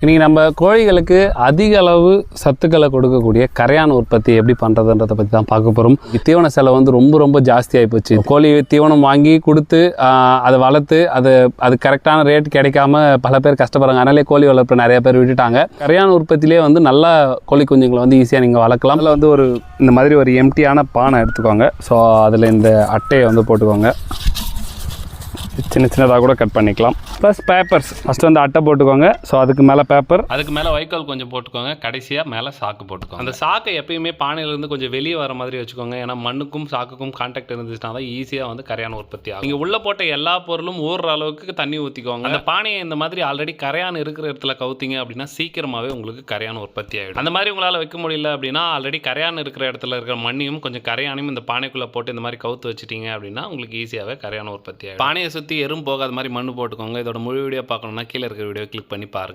இன்றைக்கி நம்ம கோழிகளுக்கு அதிக அளவு சத்துக்களை கொடுக்கக்கூடிய கரையான் உற்பத்தி எப்படி பண்ணுறதுன்றதை பற்றி தான் பார்க்க போகிறோம். தீவன செலவு வந்து ரொம்ப ஜாஸ்தியாகி போச்சு. கோழி தீவனம் வாங்கி கொடுத்து அதை வளர்த்து அது கரெக்டான ரேட் கிடைக்காம பல பேர் கஷ்டப்படுறாங்க. அதனாலே கோழி வளர்ப்பு நிறைய பேர் விட்டுட்டாங்க. கரையான் உற்பத்திலே வந்து நல்லா கோழி குஞ்சுங்களை வந்து ஈஸியாக நீங்கள் வளர்க்கலாம். அதில் வந்து இந்த மாதிரி ஒரு எம்டியான பானை எடுத்துக்கோங்க. ஸோ அதில் இந்த அட்டையை வந்து போட்டுக்கோங்க. சின்னதாக கூட கட் பண்ணிக்கலாம். ப்ளஸ் பேப்பர்ஸ் ஃபஸ்ட்டு வந்து அட்டை போட்டுக்கோங்க. ஸோ அதுக்கு மேலே பேப்பர், அதுக்கு மேலே வைக்கோல் கொஞ்சம் போட்டுக்கோங்க. கடைசியாக மேலே சாக்கு போட்டுக்கோங்க. அந்த சாக்கை எப்பயுமே பானையிலேருந்து கொஞ்சம் வெளியே வர மாதிரி வச்சுக்கோங்க. ஏன்னா மண்ணுக்கும் சாக்குக்கும் கான்டாக்ட் இருந்துச்சுன்னா தான் ஈஸியாக வந்து கரையான் உற்பத்தி ஆகும். நீங்கள் உள்ளே போட்ட எல்லா பொருளும் ஊறுற அளவுக்கு தண்ணி ஊற்றிக்கோங்க. அந்த பானையை இந்த மாதிரி ஆல்ரெடி கரையான் இருக்கிற இடத்துல கவுத்திங்க அப்படின்னா சீக்கிரமாகவே உங்களுக்கு கரையான் உற்பத்தி ஆகிடும். அந்த மாதிரி உங்களால் வைக்க முடியல அப்படின்னா ஆல்ரெடி கரையான் இருக்கிற இடத்துல இருக்கிற மண்ணையும் கொஞ்சம் கரையானையும் இந்த பானைக்குள்ளே போட்டு இந்த மாதிரி கவுத்து வச்சுட்டீங்க அப்படின்னா உங்களுக்கு ஈஸியாகவே கரையான் உற்பத்தி ஆகிடும். பானையை சுற்றி எறும்பு போகாத மாதிரி மண்ணு போட்டுக்கோங்க. இதோட முழு வீடியோ பார்க்கணும்னா கீழே இருக்கிற வீடியோ கிளிக் பண்ணி பாருங்கள்.